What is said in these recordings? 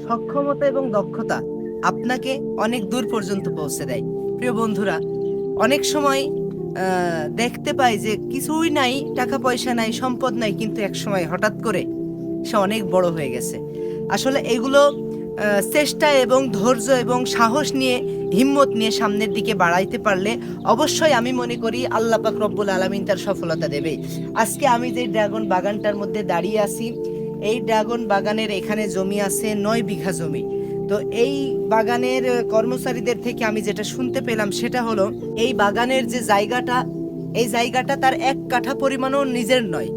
সক্ষমতা এবং দক্ষতা আপনাকে অনেক দূর পর্যন্ত পৌঁছে দেয়। প্রিয় বন্ধুরা, অনেক সময় দেখতে পাই যে কিছুই নাই, টাকা পয়সা নাই, সম্পদ নাই, কিন্তু এক সময় হঠাৎ করে সে অনেক বড় হয়ে গেছে। আসলে এগুলো চেষ্টা এবং ধৈর্য এবং সাহস নিয়ে, হিম্মত নিয়ে সামনের দিকে বাড়াইতে পারলে অবশ্যই আমি মনে করি আল্লাহ পাক রব্বুল আলামিন তার সফলতা দেবে। আজকে আমি যে ড্রাগন বাগানটার মধ্যে দাঁড়িয়ে আছি, এই ড্রাগন বাগানের এখানে জমি আছে 9 বিঘা জমি। তো এই বাগানের কর্মচারীদের থেকে আমি যেটা শুনতে পেলাম সেটা হলো, এই বাগানের যে জায়গাটা, এই জায়গাটা তার 1 কাঠা পরিমাণও নিজের নয়।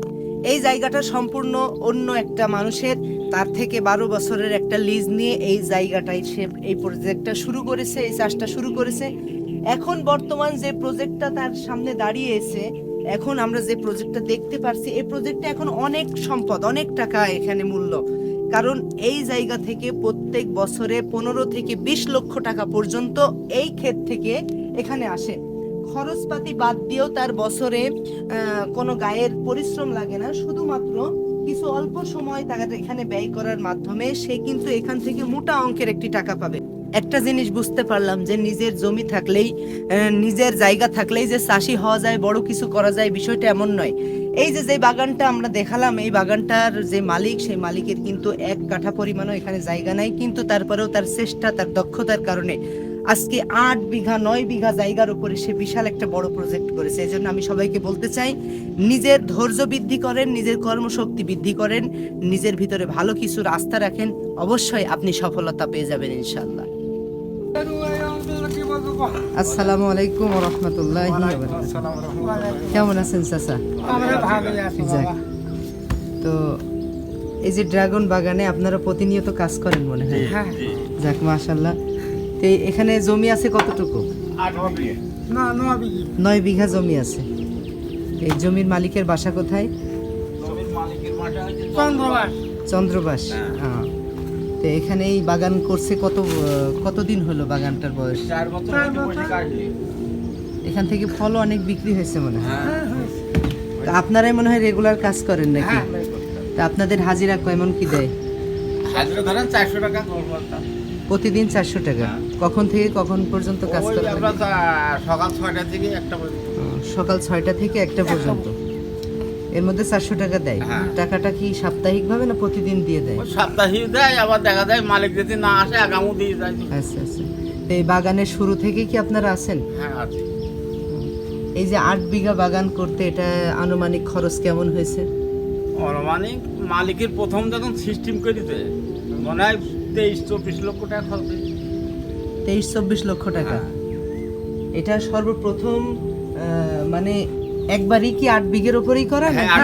এই জায়গাটা সম্পূর্ণ অন্য একটা মানুষের, তার থেকে 12 বছরের একটা লিজ নিয়ে এই জায়গাটায় সে এই প্রজেক্টটা শুরু করেছে, এই চাষটা শুরু করেছে। এখন বর্তমান যে প্রজেক্টটা তার সামনে দাঁড়িয়েছে, এখন আমরা যে প্রজেক্টটা দেখতে পারছি, এই প্রজেক্টে এখন অনেক সম্পদ, অনেক টাকা এখানে মূল্য। কারণ এই জায়গা থেকে প্রত্যেক বছরে 15 থেকে 20 লক্ষ টাকা পর্যন্ত এই ক্ষেত থেকে এখানে আসে। খরচপাতি বাদ দিয়েও তার বছরে কোনো গায়ের পরিশ্রম লাগে না, শুধুমাত্র কিছু অল্প সময় তাকে এখানে ব্যয় করার মাধ্যমে সে কিন্তু এখান থেকে মোটা অঙ্কের একটি টাকা পাবে। একটা জিনিস বুঝতে পারলাম যে নিজের জমি থাকলেই, নিজের জায়গা থাকলেই যে চাষি হওয়া যায়, বড় কিছু করা যায়, বিষয়টা এমন নয়। এই যে বাগানটা আমরা দেখালাম, এই বাগানটার যে মালিক, সেই মালিকের কিন্তু 1 কাঠা পরিমাণও এখানে জায়গা নাই, কিন্তু তারপরেও তার চেষ্টা, তার দক্ষতার কারণে আজকে 8 বিঘা 9 বিঘা জায়গার উপরে সে বিশাল একটা বড় প্রজেক্ট করেছে। এই জন্য আমি সবাইকে বলতে চাই, নিজের ধৈর্য বৃদ্ধি করেন, নিজের কর্মশক্তি বৃদ্ধি করেন, নিজের ভিতরে ভালো কিছুর আস্থা রাখেন, অবশ্যই আপনি সফলতা পেয়ে যাবেন ইনশাআল্লাহ। আসসালামু আলাইকুম ওয়া রাহমাতুল্লাহি ওয়া বারাকাতুহু। কেমন আছেন চাচা? আমরা ভালোই আছি বাবা। তো এই যে ড্রাগন বাগানে আপনারা প্রতিনিয়ত কাজ করেন মনে হয়? হ্যাঁ। যাক মাশাআল্লাহ। তো এখানে জমি আছে কতটুকু? 9 বিঘা জমি আছে। এই জমির মালিকের বাসা কোথায়? চন্দ্রবাস। হ্যাঁ। তো এখানে এই বাগান করছে কতদিন হলো বাগানটার বয়স? 4 বছর বসে কাটলি। এখান থেকে ফল অনেক বিক্রি হয়েছে মনে হয়। তা আপনারাই মনে হয় রেগুলার কাজ করেন নাকি? তা আপনাদের হাজিরা কেমন কি দেয়? হাজিরা ধরেন 400 টাকা করবটা। প্রতিদিন 400 টাকা। কখন থেকে কখন পর্যন্ত কাজ করেন? আমরা সকাল 6টা থেকে 1টা পর্যন্ত। সকাল 6টা থেকে 1টা পর্যন্ত। এর মধ্যে 400 টাকা দেয়। হ্যাঁ। টাকাটা কি সাপ্তাহিক ভাবে না প্রতিদিন দিয়ে দেয়? সাপ্তাহিক দেয়, আবার দেখা যায় মালিক যদি না আসে আগামও দিয়ে যায়। আচ্ছা আচ্ছা। তো এই বাগানের শুরু থেকে কি আপনারা আছেন? হ্যাঁ আছে। এই যে 8 বিঘা বাগান করতে এটা আনুমানিক খরচ কেমন হয়েছে? অনুমানিক মালিকের প্রথম যখন সিস্টেম করে দিতে মনে হয় 23-24 লক্ষ টাকা খরচ হয়েছে। 23-24 লক্ষ টাকা। হ্যাঁ। এটা সর্বপ্রথম মানে একবারই কি 8 বিঘের উপরেই করা হ্যাঁ, নাকি?